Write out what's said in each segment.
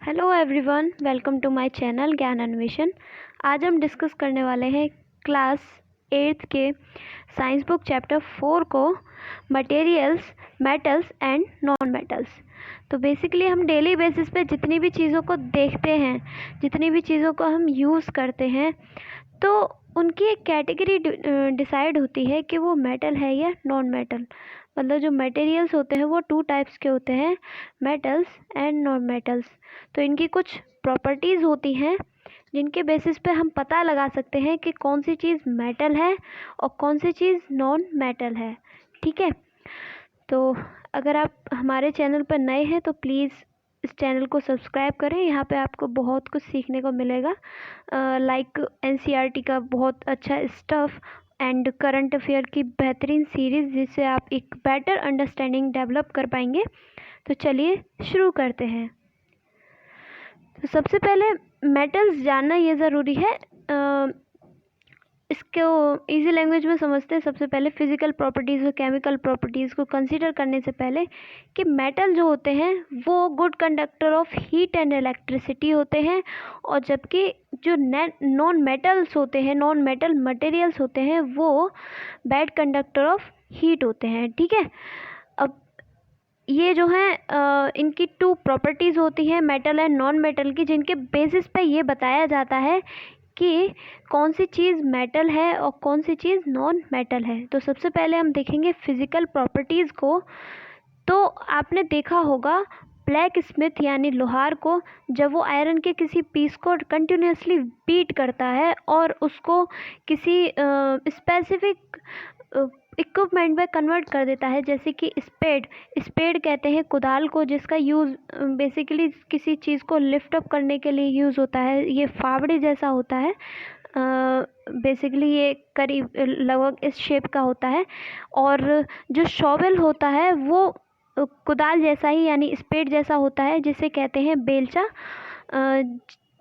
Hello everyone, welcome to my channel Gyan Anveshan. आज हम discuss करने वाले हैं क्लास 8th के साइंस बुक चैप्टर 4 को, materials, metals and non metals. तो बेसिकली हम डेली बेसिस पे जितनी भी चीज़ों को देखते हैं, जितनी भी चीज़ों को हम यूज़ करते हैं, तो उनकी एक कैटेगरी डिसाइड होती है कि वो मेटल है या नॉन मेटल। मतलब जो मटेरियल्स होते हैं वो 2 टाइप्स के होते हैं, मेटल्स एंड नॉन मेटल्स। तो इनकी कुछ प्रॉपर्टीज़ होती हैं जिनके बेसिस पे हम पता लगा सकते हैं कि कौन सी चीज़ मेटल है और कौन सी चीज़ नॉन मेटल है। ठीक है, तो अगर आप हमारे चैनल पर नए हैं तो प्लीज़ इस चैनल को सब्सक्राइब करें। यहाँ पे आपको बहुत कुछ सीखने को मिलेगा, लाइक एनसीईआरटी का बहुत अच्छा स्टफ़ एंड करंट अफेयर की बेहतरीन सीरीज़, जिससे आप एक बेटर अंडरस्टैंडिंग डेवलप कर पाएंगे। तो चलिए शुरू करते हैं। तो सबसे पहले मेटल्स जानना ये ज़रूरी है। इसको इजी लैंग्वेज में समझते हैं। सबसे पहले फिजिकल प्रॉपर्टीज़ और केमिकल प्रॉपर्टीज़ को कंसीडर करने से पहले कि मेटल जो होते हैं वो good conductor of heat and electricity होते हैं, और जबकि जो नॉन मेटल्स होते हैं, नॉन मेटल मटेरियल्स होते हैं, वो बैड कंडक्टर ऑफ हीट होते हैं। ठीक है, अब ये जो है इनकी 2 प्रॉपर्टीज़ होती हैं मेटल एंड नॉन मेटल की, जिनके बेसिस पे ये बताया जाता है कि कौन सी चीज़ मेटल है और कौन सी चीज़ नॉन मेटल है। तो सबसे पहले हम देखेंगे फिज़िकल प्रॉपर्टीज़ को। तो आपने देखा होगा ब्लैक स्मिथ यानी लोहार को, जब वो आयरन के किसी पीस को कंटिन्यूसली बीट करता है और उसको किसी स्पेसिफिक इक्विपमेंट में कन्वर्ट कर देता है, जैसे कि स्पेड कहते हैं कुदाल को, जिसका यूज़ बेसिकली किसी चीज़ को लिफ्ट अप करने के लिए यूज़ होता है। ये फावड़े जैसा होता है, बेसिकली ये करीब लगभग इस शेप का होता है। और जो शॉवेल होता है वो कुदाल जैसा ही यानी स्पेड जैसा होता है, जिसे कहते हैं बेलचा,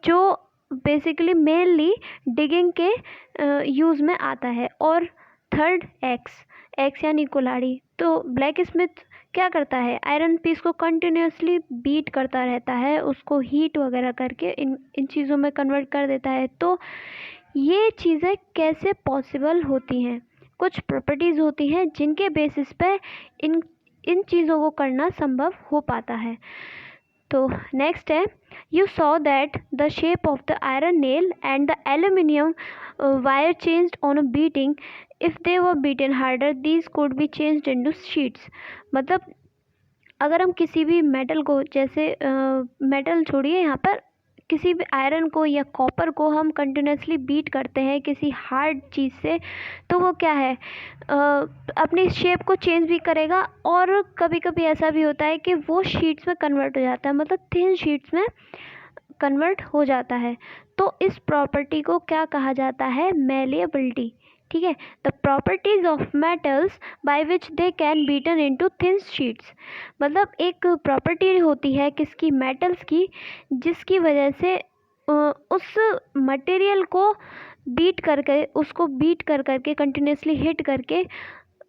जो बेसिकली मेनली डिगिंग के यूज़ में आता है। और थर्ड एक्स यानी कुल्हाड़ी। तो ब्लैक स्मिथ क्या करता है, आयरन पीस को कंटिन्यूसली बीट करता रहता है, उसको हीट वगैरह करके इन चीज़ों में कन्वर्ट कर देता है। तो ये चीज़ें कैसे पॉसिबल होती हैं? कुछ प्रॉपर्टीज़ होती हैं जिनके बेसिस पे इन चीज़ों को करना संभव हो पाता है। तो नेक्स्ट है, you saw that the shape of the iron nail and the aluminium wire changed on a beating. If they were beaten harder these could be changed into sheets. मतलब अगर हम किसी भी मेटल को, जैसे मेटल छोड़िए, यहाँ पर किसी भी आयरन को या कॉपर को हम कंटिन्यूसली बीट करते हैं किसी हार्ड चीज़ से, तो वो क्या है, अपनी शेप को चेंज भी करेगा, और कभी कभी ऐसा भी होता है कि वो शीट्स में कन्वर्ट हो जाता है, मतलब थिन शीट्स में कन्वर्ट हो जाता है। तो इस प्रॉपर्टी को क्या कहा जाता है, मेलिएबिलिटी। ठीक है, the properties of metals by which they can beaten into thin sheets. मतलब एक प्रॉपर्टी होती है किसकी, मेटल्स की, जिसकी वजह से उस मटेरियल को बीट करके, उसको बीट कर करके कंटिन्यूसली हिट करके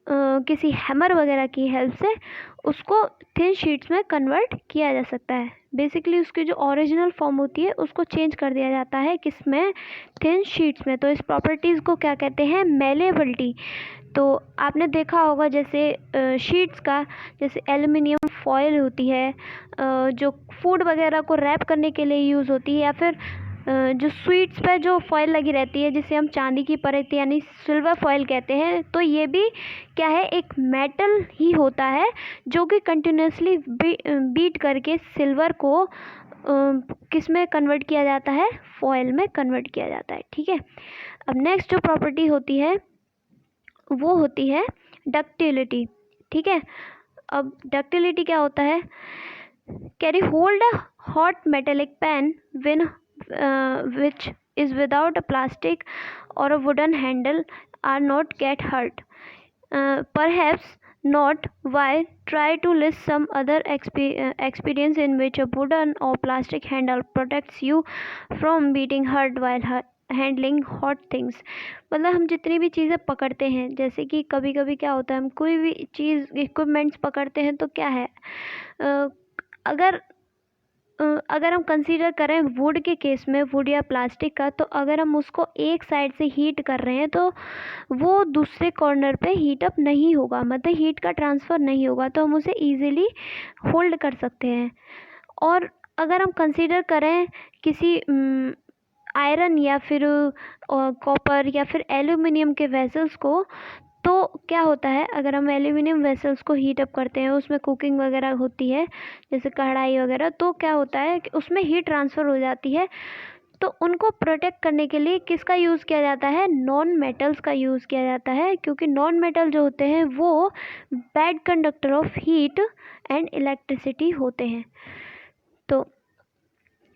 किसी हैमर वगैरह की हेल्प से उसको थिन शीट्स में कन्वर्ट किया जा सकता है। बेसिकली उसकी जो ओरिजिनल फॉर्म होती है उसको चेंज कर दिया जाता है, किसमें, थिन शीट्स में। तो इस प्रॉपर्टीज़ को क्या कहते हैं, मेलेबिलिटी। तो आपने देखा होगा जैसे शीट्स का, जैसे एल्युमिनियम फॉयल होती है जो फूड वगैरह को रैप करने के लिए यूज़ होती है, या फिर जो स्वीट्स पे जो फॉयल लगी रहती है जिसे हम चांदी की परत यानी सिल्वर फॉयल कहते हैं। तो ये भी क्या है, एक मेटल ही होता है जो कि कंटिन्यूसली बीट करके सिल्वर को किस में कन्वर्ट किया जाता है, फॉयल में कन्वर्ट किया जाता है। ठीक है, अब नेक्स्ट जो प्रॉपर्टी होती है वो होती है डक्टिलिटी। ठीक है, अब डक्टिलिटी क्या होता है, carry hold a hot metallic pan when which is without a plastic or a wooden handle are not get hurt. Perhaps not. Why? Try to list some other experience in which a wooden or plastic handle protects you from being hurt while handling hot things. मतलब हम जितनी भी चीज़ें पकड़ते हैं, जैसे कि कभी कभी क्या होता है, हम कोई भी चीज़ इक्विपमेंट्स पकड़ते हैं तो क्या है, अगर अगर हम कंसीडर करें वुड के केस में, वुड या प्लास्टिक का, तो अगर हम उसको एक साइड से हीट कर रहे हैं तो वो दूसरे कॉर्नर पे हीट अप नहीं होगा, मतलब हीट का ट्रांसफ़र नहीं होगा, तो हम उसे ईज़िली होल्ड कर सकते हैं। और अगर हम कंसीडर करें किसी आयरन या फिर कॉपर या फिर एल्यूमिनियम के वेसल्स को, तो क्या होता है, अगर हम एल्यूमिनियम वेसल्स को हीट अप करते हैं, उसमें कुकिंग वगैरह होती है जैसे कढ़ाई वगैरह, तो क्या होता है कि उसमें हीट ट्रांसफ़र हो जाती है। तो उनको प्रोटेक्ट करने के लिए किसका यूज़ किया जाता है, नॉन मेटल्स का यूज़ किया जाता है, क्योंकि नॉन मेटल जो होते हैं वो bad conductor of heat and electricity होते हैं। तो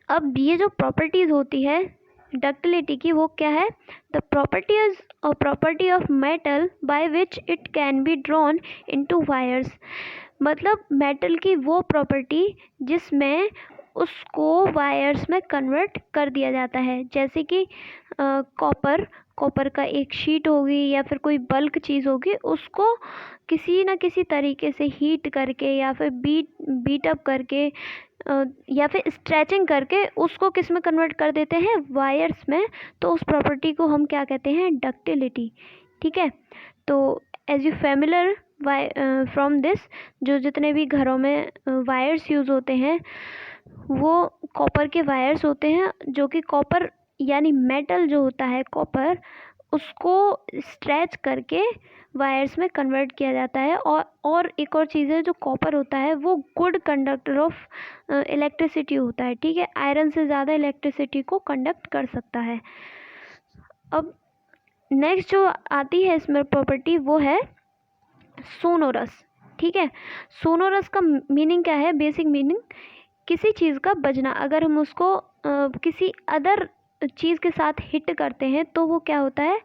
अब ये जो प्रॉपर्टीज़ होती है डक्टिलिटी की, वो क्या है, द प्रॉपर्टीज और property of metal by which it can be drawn into wires. मतलब मेटल की वो प्रॉपर्टी जिसमें उसको वायर्स में कन्वर्ट कर दिया जाता है, जैसे कि कॉपर का एक शीट होगी या फिर कोई बल्क चीज़ होगी, उसको किसी न किसी तरीके से हीट करके या फिर बीट अप करके या फिर स्ट्रेचिंग करके उसको किस में कन्वर्ट कर देते हैं, वायर्स में। तो उस प्रॉपर्टी को हम क्या कहते हैं, डक्टिलिटी। ठीक है, तो as you familiar from this, जो जितने भी घरों में वायर्स यूज़ होते हैं वो कॉपर के वायर्स होते हैं, जो कि कॉपर यानी मेटल जो होता है कॉपर, उसको स्ट्रेच करके वायर्स में कन्वर्ट किया जाता है। और एक और चीज़ है, जो कॉपर होता है वो गुड कंडक्टर ऑफ इलेक्ट्रिसिटी होता है। ठीक है, आयरन से ज़्यादा इलेक्ट्रिसिटी को कंडक्ट कर सकता है। अब नेक्स्ट जो आती है इसमें प्रॉपर्टी, वो है सोनोरस। ठीक है, सोनोरस का मीनिंग क्या है, बेसिक मीनिंग, किसी चीज़ का बजना। अगर हम उसको किसी अदर चीज़ के साथ हिट करते हैं तो वो क्या होता है,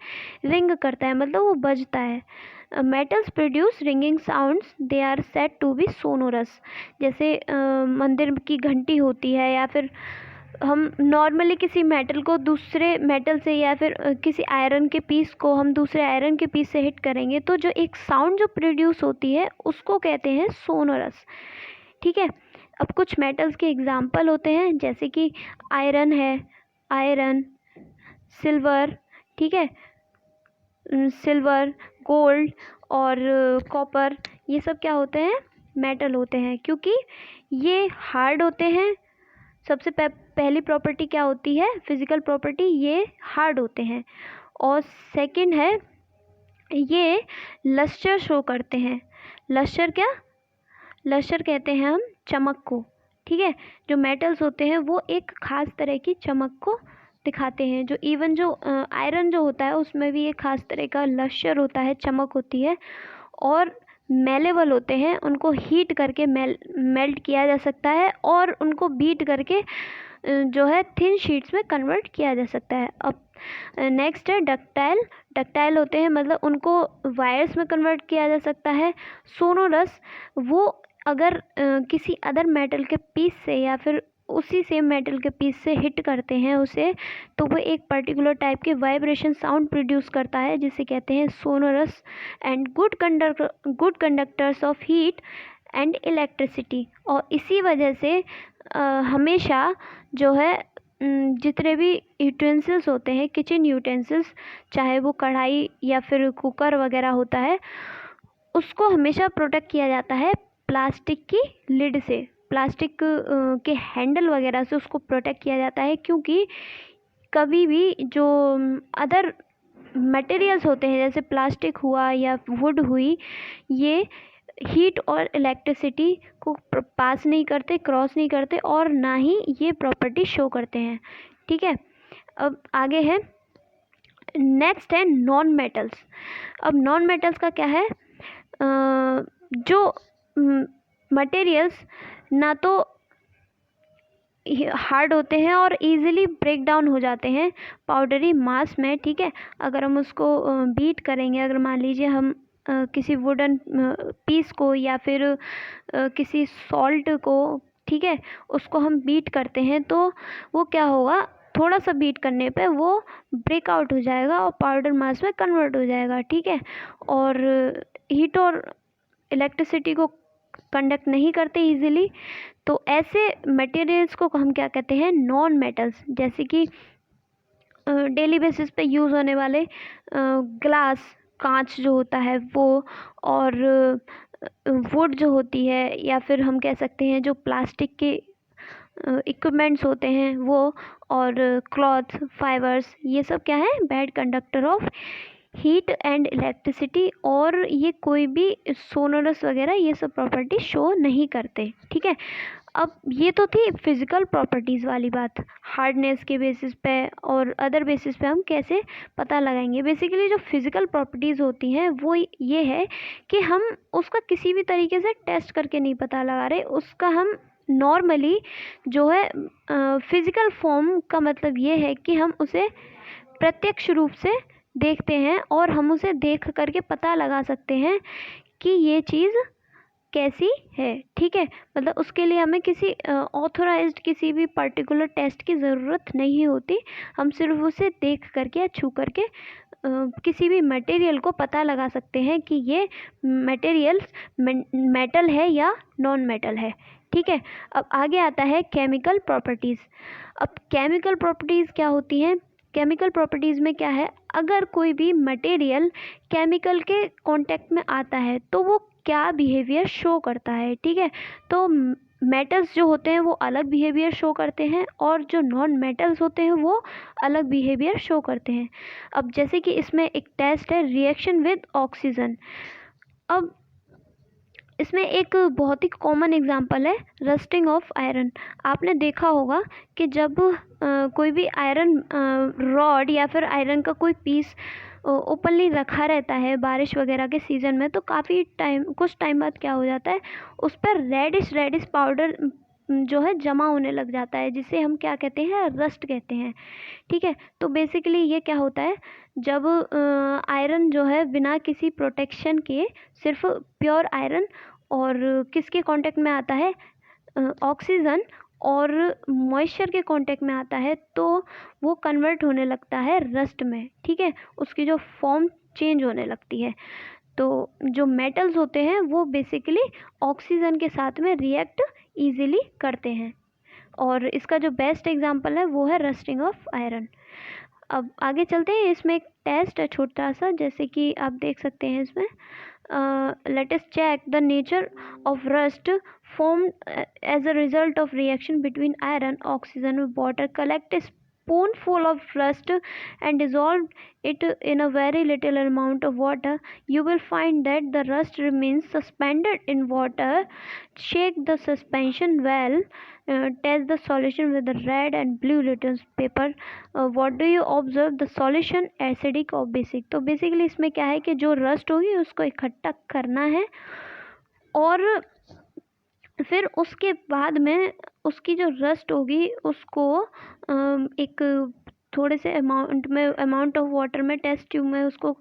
रिंग करता है, मतलब वो बजता है। Metals produce ringing sounds, they are said to be sonorous. जैसे मंदिर की घंटी होती है, या फिर हम नॉर्मली किसी मेटल को दूसरे मेटल से, या फिर किसी आयरन के पीस को हम दूसरे आयरन के पीस से हिट करेंगे तो जो एक साउंड जो प्रोड्यूस होती है उसको कहते हैं सोनोरस। ठीक है, अब कुछ मेटल्स के एग्जाम्पल होते हैं, जैसे कि आयरन है, आयरन, सिल्वर, ठीक है, सिल्वर, गोल्ड और कॉपर, ये सब क्या होते हैं, मेटल होते हैं, क्योंकि ये हार्ड होते हैं। सबसे पहली प्रॉपर्टी क्या होती है, फिजिकल प्रॉपर्टी, ये हार्ड होते हैं। और सेकंड है, ये लस्टर शो करते हैं। लस्टर क्या, लस्टर कहते हैं हम चमक को। ठीक है, जो मेटल्स होते हैं वो एक ख़ास तरह की चमक को दिखाते हैं। जो इवन जो आयरन जो होता है उसमें भी एक ख़ास तरह का लस्टर होता है, चमक होती है। और मेलेबल होते हैं, उनको हीट करके मेल्ट किया जा सकता है और उनको बीट करके जो है थिन शीट्स में कन्वर्ट किया जा सकता है। अब नेक्स्ट है डक्टाइल। डक्टाइल होते हैं, मतलब उनको वायर्स में कन्वर्ट किया जा सकता है। सोनोरस, वो अगर किसी अदर मेटल के पीस से या फिर उसी सेम मेटल के पीस से हिट करते हैं उसे, तो वो एक पर्टिकुलर टाइप के वाइब्रेशन साउंड प्रोड्यूस करता है, जिसे कहते हैं sonorous. And good conductors of heat and electricity. और इसी वजह से हमेशा जो है जितने भी यूटेंसिल्स होते हैं, किचन यूटेंसिल्स, चाहे वो कढ़ाई या फिर कुकर वगैरह होता है, उसको हमेशा प्रोटेक्ट किया जाता है प्लास्टिक की लिड से, प्लास्टिक के हैंडल वगैरह से उसको प्रोटेक्ट किया जाता है। क्योंकि कभी भी जो अदर मटेरियल्स होते हैं, जैसे प्लास्टिक हुआ या वुड हुई, ये हीट और इलेक्ट्रिसिटी को पास नहीं करते, क्रॉस नहीं करते, और ना ही ये प्रॉपर्टी शो करते हैं। ठीक है, अब आगे है, नेक्स्ट है नॉन मेटल्स। अब नॉन मेटल्स का क्या है, जो मटेरियल्स ना तो हार्ड होते हैं और इजीली ब्रेक डाउन हो जाते हैं पाउडरी मास में। ठीक है, अगर हम उसको बीट करेंगे, अगर मान लीजिए हम किसी वुडन पीस को या फिर किसी सॉल्ट को, ठीक है, उसको हम बीट करते हैं तो वो क्या होगा, थोड़ा सा बीट करने पे वो ब्रेकआउट हो जाएगा और पाउडर मास में कन्वर्ट हो जाएगा। ठीक है, और हीट और इलेक्ट्रिसिटी को कंडक्ट नहीं करते इजीली, तो ऐसे मटेरियल्स को हम क्या कहते हैं, नॉन मेटल्स। जैसे कि डेली बेसिस पे यूज़ होने वाले ग्लास, कांच जो होता है वो, और वुड जो होती है, या फिर हम कह सकते हैं जो प्लास्टिक के इक्विपमेंट्स होते हैं वो, और क्लॉथ, फाइबर्स, ये सब क्या है, bad conductor of heat and electricity. और ये कोई भी सोनोरस वगैरह ये सब प्रॉपर्टी शो नहीं करते। ठीक है, अब ये तो थी फिज़िकल प्रॉपर्टीज़ वाली बात, हार्डनेस के बेसिस पे और अदर बेसिस पे हम कैसे पता लगाएंगे। बेसिकली जो फिज़िकल प्रॉपर्टीज़ होती हैं वो ये है कि हम उसका किसी भी तरीके से टेस्ट करके नहीं पता लगा रहे, उसका हम नॉर्मली जो है फिज़िकल फॉर्म का मतलब ये है कि हम उसे प्रत्यक्ष रूप से देखते हैं और हम उसे देख करके पता लगा सकते हैं कि ये चीज़ कैसी है। ठीक है, मतलब उसके लिए हमें किसी ऑथोराइज्ड किसी भी पर्टिकुलर टेस्ट की ज़रूरत नहीं होती, हम सिर्फ उसे देख करके या छू करके किसी भी मटेरियल को पता लगा सकते हैं कि ये मटेरियल्स मेटल है या नॉन मेटल है। ठीक है, अब आगे आता है केमिकल प्रॉपर्टीज़। अब केमिकल प्रॉपर्टीज़ क्या होती हैं, केमिकल प्रॉपर्टीज़ में क्या है, अगर कोई भी मटेरियल केमिकल के कांटेक्ट में आता है तो वो क्या बिहेवियर शो करता है। ठीक है, तो मेटल्स जो होते हैं वो अलग बिहेवियर शो करते हैं और जो नॉन मेटल्स होते हैं वो अलग बिहेवियर शो करते हैं। अब जैसे कि इसमें एक टेस्ट है रिएक्शन विद ऑक्सीजन। अब इसमें एक बहुत ही कॉमन एग्जांपल है रस्टिंग ऑफ आयरन। आपने देखा होगा कि जब कोई भी आयरन रॉड या फिर आयरन का कोई पीस ओपनली रखा रहता है बारिश वगैरह के सीज़न में, तो काफ़ी टाइम, कुछ टाइम बाद क्या हो जाता है, उस पर रेडिश पाउडर जो है जमा होने लग जाता है, जिसे हम क्या कहते हैं, रस्ट कहते हैं। ठीक है, तो बेसिकली ये क्या होता है, जब आयरन जो है बिना किसी प्रोटेक्शन के, सिर्फ प्योर आयरन, और किसके कांटेक्ट में आता है, ऑक्सीजन और मॉइस्चर के कांटेक्ट में आता है, तो वो कन्वर्ट होने लगता है रस्ट में। ठीक है, उसकी जो फॉर्म चेंज होने लगती है। तो जो मेटल्स होते हैं वो बेसिकली ऑक्सीजन के साथ में रिएक्ट ईजिली करते हैं, और इसका जो बेस्ट एग्जांपल है वो है रस्टिंग ऑफ आयरन। अब आगे चलते हैं, इसमें एक टेस्ट है छोटा सा, जैसे कि आप देख सकते हैं इसमें, let us check the nature of rust formed as a result of reaction between iron, oxygen and water. Collect a spoonful of rust and dissolve it in a very little amount of water. You will find that the rust remains suspended in water. Shake the suspension well. Test the solution with the red and blue litmus paper. What do you observe? The solution acidic or basic? तो basically इसमें क्या है कि जो rust होगी उसको इकट्ठा करना है, और फिर उसके बाद में उसकी जो रस्ट होगी उसको एक थोड़े से अमाउंट ऑफ वाटर में, टेस्ट ट्यूब में उसको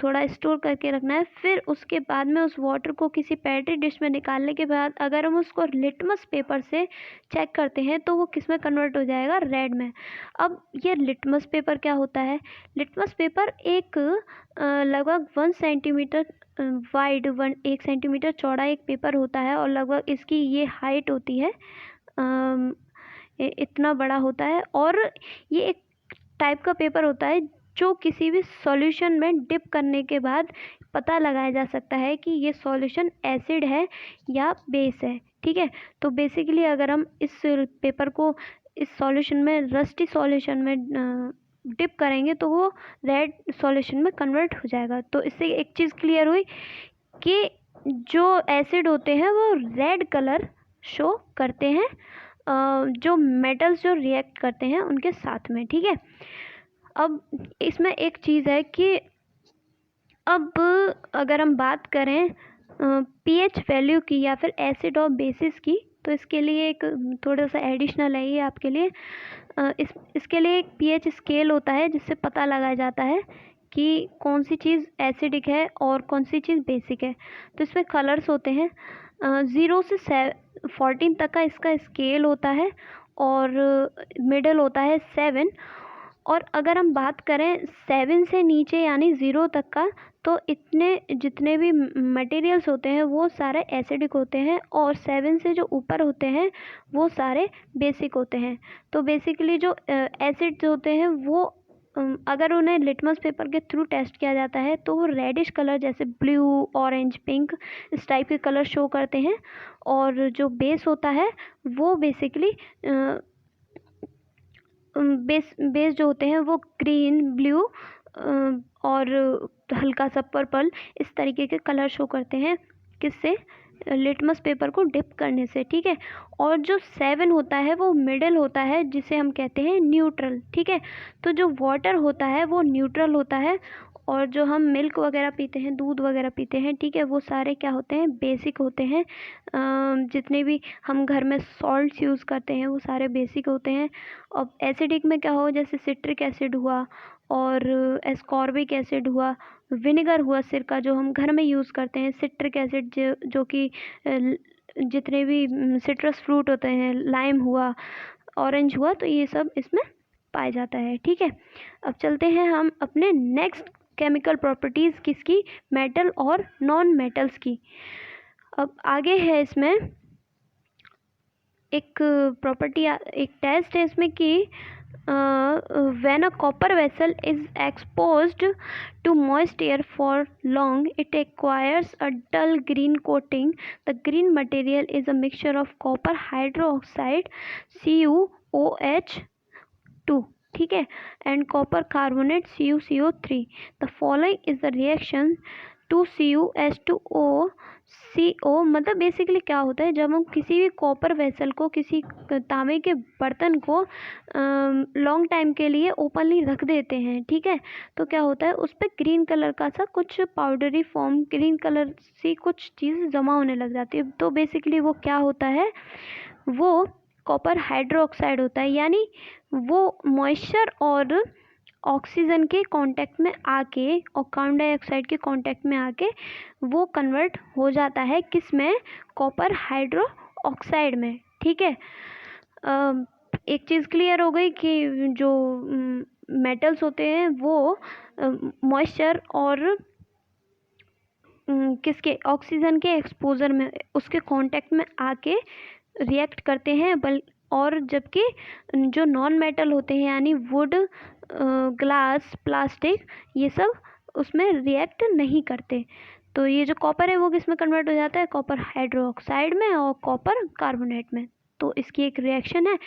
थोड़ा स्टोर करके रखना है। फिर उसके बाद में उस वाटर को किसी पेट्री डिश में निकालने के बाद अगर हम उसको लिटमस पेपर से चेक करते हैं तो वो किस में कन्वर्ट हो जाएगा, रेड में। अब ये लिटमस पेपर क्या होता है, लिटमस पेपर एक लगभग 1 सेंटीमीटर वाइड, 1 सेंटीमीटर चौड़ा एक पेपर होता है, और लगभग इसकी ये हाइट होती है, इतना बड़ा होता है, और ये एक टाइप का पेपर होता है जो किसी भी सॉल्यूशन में डिप करने के बाद पता लगाया जा सकता है कि ये सॉल्यूशन एसिड है या बेस है। ठीक है, तो बेसिकली अगर हम इस पेपर को इस सॉल्यूशन में, रस्टी सॉल्यूशन में डिप करेंगे तो वो रेड सॉल्यूशन में कन्वर्ट हो जाएगा। तो इससे एक चीज़ क्लियर हुई कि जो एसिड होते हैं वो रेड कलर शो करते हैं जो मेटल्स जो रिएक्ट करते हैं उनके साथ में। ठीक है, अब इसमें एक चीज़ है कि अब अगर हम बात करें पीएच वैल्यू की या फिर एसिड और बेसिस की, तो इसके लिए एक थोड़ा सा एडिशनल है ये आपके लिए। इसके लिए एक पीएच स्केल होता है जिससे पता लगाया जाता है कि कौन सी चीज़ एसिडिक है और कौन सी चीज़ बेसिक है। तो इसमें कलर्स होते हैं, 0 से 14 तक का इसका स्केल होता है, और मिडल होता है 7। और अगर हम बात करें 7 से नीचे यानी 0 तक का, तो इतने जितने भी मटेरियल्स होते हैं वो सारे एसिडिक होते हैं, और 7 से जो ऊपर होते हैं वो सारे बेसिक होते हैं। तो बेसिकली जो एसिड्स होते हैं वो अगर उन्हें लिटमस पेपर के थ्रू टेस्ट किया जाता है तो वो रेडिश कलर जैसे ब्लू, ऑरेंज, पिंक इस टाइप के कलर शो करते हैं। और जो बेस होता है वो बेसिकली बेस जो होते हैं वो ग्रीन, ब्लू और हल्का सा पर्पल इस तरीके के कलर शो करते हैं। किससे? लिटमस पेपर को डिप करने से, ठीक है। और जो 7 होता है वो मिडल होता है, जिसे हम कहते हैं न्यूट्रल, ठीक है। तो जो वाटर होता है वो न्यूट्रल होता है, और जो हम मिल्क वगैरह पीते हैं, दूध वगैरह पीते हैं, ठीक है, वो सारे क्या होते हैं? बेसिक होते हैं। जितने भी हम घर में सॉल्ट्स यूज़ करते हैं वो सारे बेसिक होते हैं। अब एसिडिक में क्या हो? जैसे सिट्रिक एसिड हुआ, और एस्कॉर्बिक एसिड हुआ, विनेगर हुआ, सिरका जो हम घर में यूज़ करते हैं, सिट्रिक एसिड जो कि जितने भी सिट्रस फ्रूट होते हैं, लाइम हुआ, ऑरेंज हुआ, तो ये सब इसमें पाया जाता है, ठीक है। अब चलते हैं हम अपने नेक्स्ट केमिकल प्रॉपर्टीज़ किसकी? मेटल और नॉन मेटल्स की। अब आगे है इसमें एक प्रॉपर्टी, एक टेस्ट है इसमें कि when a copper vessel is exposed to moist air for long, it acquires a dull green coating. The green material is a mixture of copper hydroxide CuOH2, ठीक है, and copper carbonate CuCO3. The following is the reaction to CuH2O CO। मतलब basically क्या होता है, जब हम किसी भी कॉपर वेसल को, किसी तांबे के बर्तन को लॉन्ग टाइम के लिए ओपनली रख देते हैं, ठीक है, तो क्या होता है उस पर ग्रीन कलर का सा कुछ पाउडरी फॉर्म, ग्रीन कलर सी कुछ चीज़ जमा होने लग जाती है। तो बेसिकली वो क्या होता है? वो कॉपर हाइड्रोक्साइड होता है, यानी वो मॉइस्चर और ऑक्सीजन के कांटेक्ट में आके और कार्बन डाइऑक्साइड के कांटेक्ट में आके वो कन्वर्ट हो जाता है किस में? कॉपर हाइड्रो ऑक्साइड में, ठीक है। एक चीज़ क्लियर हो गई कि जो मेटल्स होते हैं वो मॉइस्चर और किसके? ऑक्सीजन के एक्सपोजर में, उसके कांटेक्ट में आके रिएक्ट करते हैं। और जबकि जो नॉन मेटल होते हैं यानी वुड, ग्लास, प्लास्टिक, ये सब उसमें रिएक्ट नहीं करते। तो ये जो कॉपर है वो किस में कन्वर्ट हो जाता है? कॉपर हाइड्रोक्साइड में और कॉपर कार्बोनेट में। तो इसकी एक रिएक्शन है।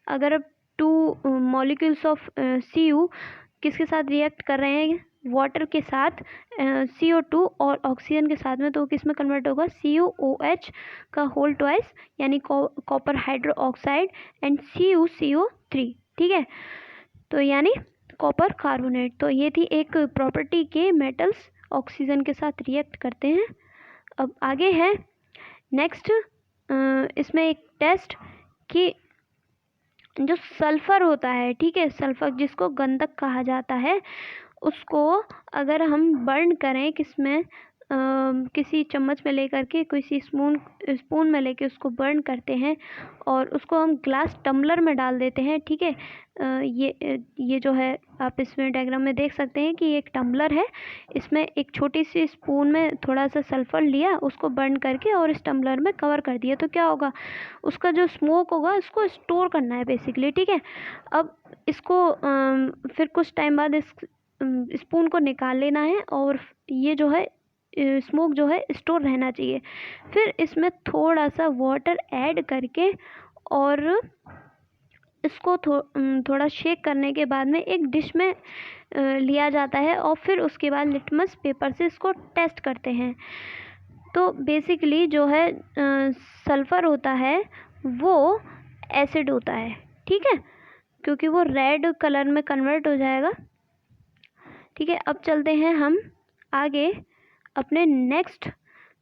अगर 2 मॉलिक्यूल्स ऑफ Cu किसके साथ रिएक्ट कर रहे हैं? वाटर के साथ, CO2 और ऑक्सीजन के साथ में, तो किस में कन्वर्ट होगा? CuOH का होल ट्वाइस, यानी copper hydro oxide and CuCO3, ठीक है, तो यानी कॉपर कार्बोनेट। तो ये थी एक प्रॉपर्टी के मेटल्स ऑक्सीजन के साथ रिएक्ट करते हैं। अब आगे है नेक्स्ट, इसमें एक टेस्ट कि जो सल्फ़र होता है, ठीक है, सल्फ़र जिसको गंधक कहा जाता है, उसको अगर हम बर्न करें किसमें? किसी चम्मच में लेकर के, किसी स्पून में लेके उसको बर्न करते हैं और उसको हम ग्लास टम्बलर में डाल देते हैं, ठीक है। ये जो है आप इसमें डायग्राम में देख सकते हैं कि एक टम्बलर है, इसमें एक छोटी सी स्पून में थोड़ा सा सल्फ़र लिया, उसको बर्न करके और इस टम्बलर में कवर कर दिया, तो क्या होगा? उसका जो स्मोक होगा उसको स्टोर करना है बेसिकली, ठीक है। अब इसको फिर कुछ टाइम बाद इस स्पून को निकाल लेना है, और ये जो है स्मोक जो है स्टोर रहना चाहिए। फिर इसमें थोड़ा सा वाटर ऐड करके और इसको थोड़ा शेक करने के बाद में एक डिश में लिया जाता है, और फिर उसके बाद लिटमस पेपर से इसको टेस्ट करते हैं। तो बेसिकली जो है सल्फ़र होता है वो एसिड होता है, ठीक है, क्योंकि वो रेड कलर में कन्वर्ट हो जाएगा, ठीक है। अब चलते हैं हम आगे अपने नेक्स्ट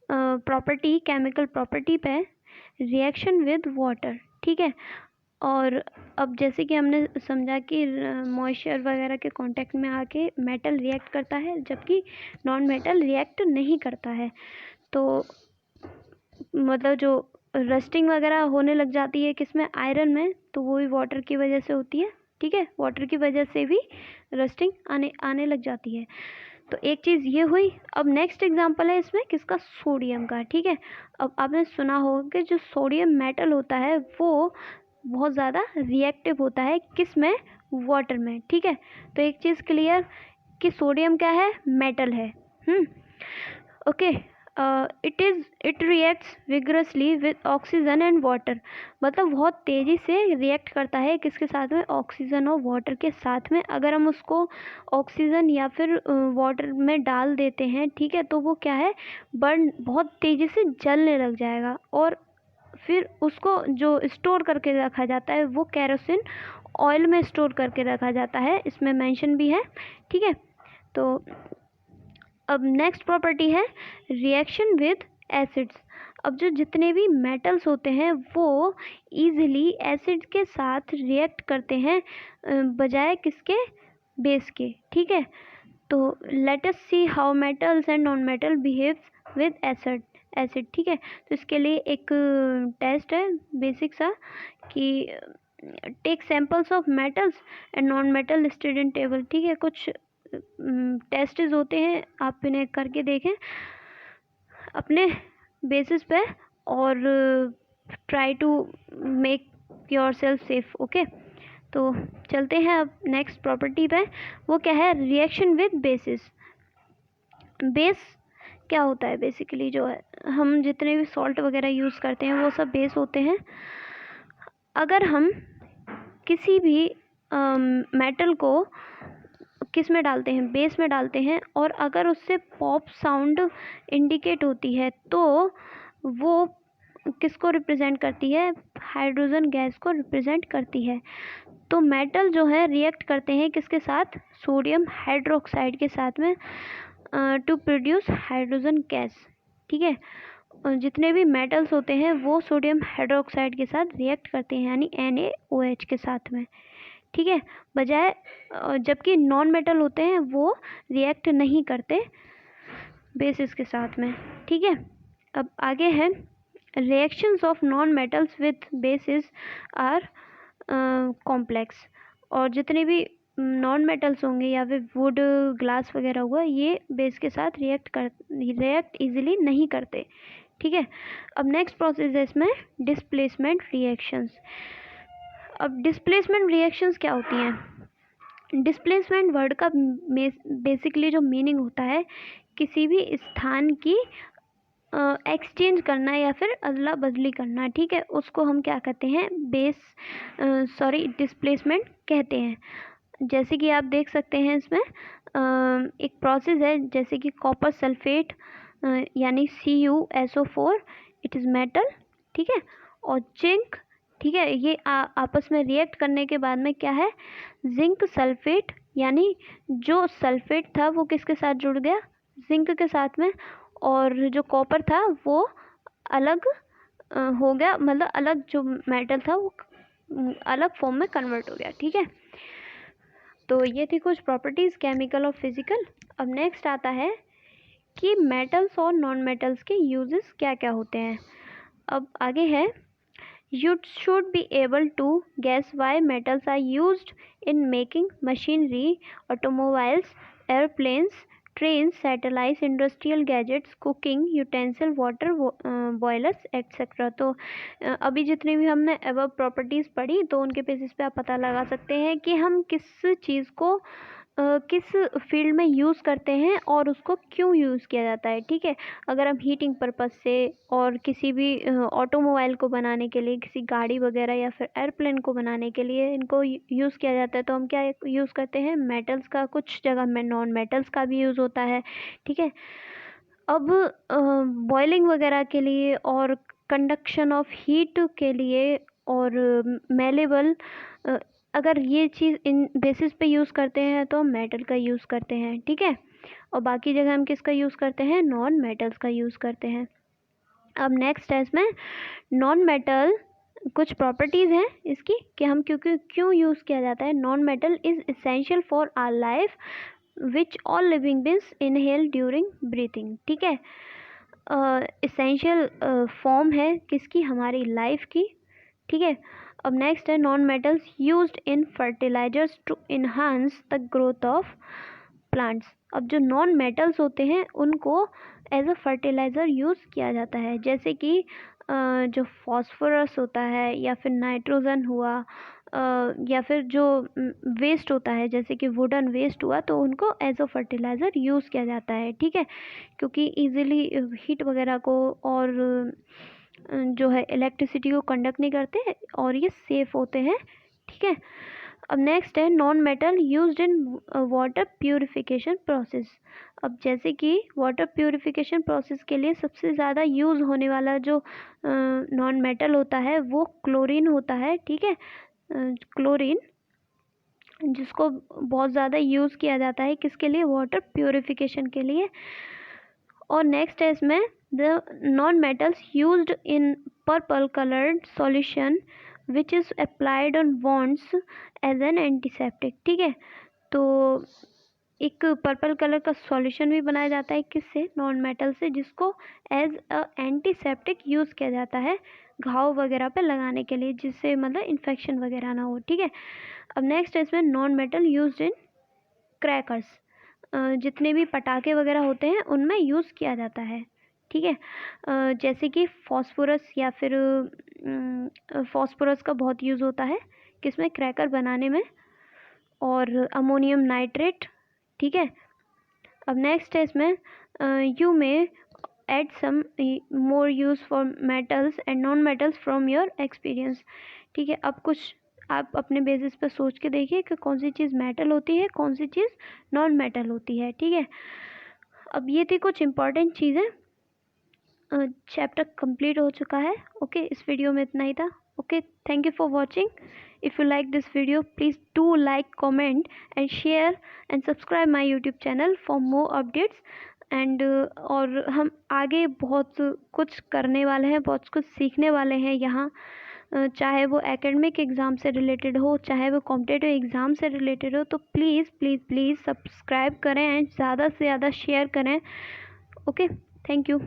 प्रॉपर्टी, केमिकल प्रॉपर्टी पे, रिएक्शन विद वाटर, ठीक है। और अब जैसे कि हमने समझा कि मॉइस्चर वगैरह के कांटेक्ट में आके मेटल रिएक्ट करता है, जबकि नॉन मेटल रिएक्ट नहीं करता है। तो मतलब जो रस्टिंग वगैरह होने लग जाती है किसमें? आयरन में, तो वो भी वाटर की वजह से होती है, ठीक है, वाटर की वजह से भी रस्टिंग आने लग जाती है। तो एक चीज़ ये हुई। अब नेक्स्ट एग्जांपल है इसमें किसका, सोडियम का। ठीक है, अब आपने सुना होगा कि जो सोडियम मेटल होता है वो बहुत ज़्यादा रिएक्टिव होता है, किस में, वाटर में। ठीक है, तो एक चीज़ क्लियर कि सोडियम क्या है, मेटल है। Okay, it reacts vigorously with oxygen and water, मतलब बहुत तेज़ी से रिएक्ट करता है किसके साथ में, ऑक्सीजन और वाटर के साथ में। अगर हम उसको ऑक्सीजन या फिर वाटर में डाल देते हैं, ठीक है, तो वो क्या है, बर्न, बहुत तेज़ी से जलने लग जाएगा। और फिर उसको जो स्टोर करके रखा जाता है वो केरोसिन ऑयल में स्टोर करके रखा जाता है, इसमें मेंशन भी है। ठीक है, तो अब नेक्स्ट प्रॉपर्टी है रिएक्शन विद एसिड्स। अब जो जितने भी मेटल्स होते हैं वो इजीली एसिड के साथ रिएक्ट करते हैं बजाय किसके, बेस के। ठीक है, तो let us see how metals and non metal behaves with acid. ठीक है, तो इसके लिए एक टेस्ट है बेसिक सा कि take samples of metals and non metal listed in table. ठीक है, कुछ टेस्ट्स होते हैं, आप इन्हें करके देखें अपने बेसिस पे और try to make yourself safe. Okay, तो चलते हैं अब नेक्स्ट प्रॉपर्टी पे। वो क्या है, रिएक्शन विद बेसिस। बेस क्या होता है, बेसिकली जो है हम जितने भी सॉल्ट वगैरह यूज़ करते हैं वो सब बेस होते हैं। अगर हम किसी भी मेटल को किस में डालते हैं, बेस में डालते हैं, और अगर उससे पॉप साउंड इंडिकेट होती है तो वो किसको रिप्रेजेंट करती है, हाइड्रोजन गैस को रिप्रेजेंट करती है। तो मेटल जो है रिएक्ट करते हैं किसके साथ, सोडियम हाइड्रोक्साइड के साथ में टू प्रोड्यूस हाइड्रोजन गैस। ठीक है, जितने भी मेटल्स होते हैं वो सोडियम हाइड्रोक्साइड के साथ रिएक्ट करते हैं, यानी NaOH के साथ में। ठीक है, बजाय जबकि नॉन मेटल होते हैं वो रिएक्ट नहीं करते बेसिस के साथ में। ठीक है, अब आगे है reactions of non metals with bases are complex. और जितने भी नॉन मेटल्स होंगे या फिर वुड, ग्लास वगैरह हुआ, ये बेस के साथ रिएक्ट इजीली नहीं करते। ठीक है, अब नेक्स्ट प्रोसेस है इसमें डिस्प्लेसमेंट रिएक्शंस। अब डिस्प्लेसमेंट रिएक्शंस क्या होती हैं, डिस्प्लेसमेंट वर्ड का बेसिकली जो मीनिंग होता है किसी भी स्थान की एक्सचेंज करना या फिर अदला बदली करना। ठीक है, उसको हम क्या कहते हैं, डिस्प्लेसमेंट कहते हैं। जैसे कि आप देख सकते हैं इसमें एक प्रोसेस है, जैसे कि कॉपर सल्फेट यानी CuSO4, इट इज़ मेटल। ठीक है, और जिंक, ठीक है, ये आपस में रिएक्ट करने के बाद में क्या है, जिंक सल्फेट, यानी जो सल्फेट था वो किसके साथ जुड़ गया, जिंक के साथ में, और जो कॉपर था वो अलग हो गया, मतलब अलग जो मेटल था वो अलग फॉर्म में कन्वर्ट हो गया। ठीक है, तो ये थी कुछ प्रॉपर्टीज़ केमिकल और फिजिकल। अब नेक्स्ट आता है कि मेटल्स और नॉन मेटल्स के यूजेस क्या क्या होते हैं। अब आगे है, you should be able to guess why metals are used in making machinery, automobiles, airplanes, trains, satellites, industrial gadgets, cooking utensil, water boilers etc. तो अभी जितनी भी हमने एबव प्रॉपर्टीज़ पढ़ी तो उनके बेसिस पे आप पता लगा सकते हैं कि हम किस चीज़ को किस फील्ड में यूज़ करते हैं और उसको क्यों यूज़ किया जाता है। ठीक है, अगर हम हीटिंग पर्पज़ से और किसी भी ऑटोमोबाइल को बनाने के लिए, किसी गाड़ी वगैरह या फिर एयरप्लेन को बनाने के लिए इनको यूज़ किया जाता है, तो हम क्या यूज़ करते हैं, मेटल्स का। कुछ जगह में नॉन मेटल्स का भी यूज़ होता है। ठीक है, अब बॉइलिंग वगैरह के लिए और कंडक्शन ऑफ हीट के लिए और मेलेबल, अगर ये चीज़ इन बेसिस पे यूज़ करते हैं तो हम मेटल का यूज़ करते हैं। ठीक है, और बाकी जगह हम किसका यूज़ करते हैं, नॉन मेटल्स का यूज़ करते हैं। अब नेक्स्ट है इसमें नॉन मेटल, कुछ प्रॉपर्टीज़ हैं इसकी कि हम क्यों यूज़ किया जाता है। Non metal is essential for our life which all living beings inhale during breathing. ठीक है, इसेंशियल फॉर्म है किसकी, हमारी लाइफ की। ठीक है, अब नेक्स्ट है non metals used in fertilizers to enhance the growth of plants. अब जो नॉन मेटल्स होते हैं उनको एज अ फर्टिलाइज़र यूज़ किया जाता है, जैसे कि जो फॉस्फोरस होता है या फिर नाइट्रोजन हुआ, या फिर जो वेस्ट होता है जैसे कि वुडन वेस्ट हुआ, तो उनको एज अ फर्टिलाइज़र यूज़ किया जाता है, ठीक है, क्योंकि इजीली हीट वगैरह को और जो है इलेक्ट्रिसिटी को कंडक्ट नहीं करते और ये सेफ होते हैं, ठीक है। अब नेक्स्ट है non metal used in water purification process. अब जैसे कि वाटर प्यूरिफिकेशन प्रोसेस के लिए सबसे ज़्यादा यूज़ होने वाला जो नॉन मेटल होता है वो क्लोरीन होता है, ठीक है। क्लोरीन जिसको बहुत ज़्यादा यूज़ किया जाता है किसके लिए, वाटर प्यूरिफिकेशन के लिए। और नेक्स्ट है इसमें the non metals used in purple coloured solution which is applied on wounds as an antiseptic, ठीक है। तो एक पर्पल कलर का सॉल्यूशन भी बनाया जाता है किससे, नॉन मेटल से, जिसको एज अ एंटीसेप्टिक यूज़ किया जाता है घाव वगैरह पे लगाने के लिए, जिससे मतलब इन्फेक्शन वगैरह ना हो, ठीक है। अब नेक्स्ट है इसमें non metal used in crackers. जितने भी पटाखे वगैरह होते हैं उनमें यूज़ किया जाता है, ठीक है। जैसे कि फॉस्फोरस या फिर फॉस्फोरस का बहुत यूज़ होता है किसमें, क्रैकर बनाने में, और अमोनियम नाइट्रेट, ठीक है। अब नेक्स्ट है इसमें you may add some more use for metals and non metals from your experience, ठीक है। अब कुछ आप अपने बेसिस पर सोच के देखिए कि कौन सी चीज़ मेटल होती है, कौन सी चीज़ नॉन मेटल होती है, ठीक है। अब ये थी कुछ इम्पॉर्टेंट चीज़ें। चैप्टर कंप्लीट हो चुका है, ओके। इस वीडियो में इतना ही था, okay. Thank you for watching. If you like this video please do like, comment and share and subscribe my YouTube channel for more updates. And और हम आगे बहुत कुछ करने वाले हैं, बहुत कुछ सीखने वाले हैं यहाँ, चाहे वो एकेडमिक एग्ज़ाम से रिलेटेड हो, चाहे वो कॉम्पिटिटिव एग्ज़ाम से रिलेटेड हो। तो प्लीज़ प्लीज़ प्लीज़ सब्सक्राइब करें एंड ज़्यादा से ज़्यादा शेयर करें, ओके। Thank you.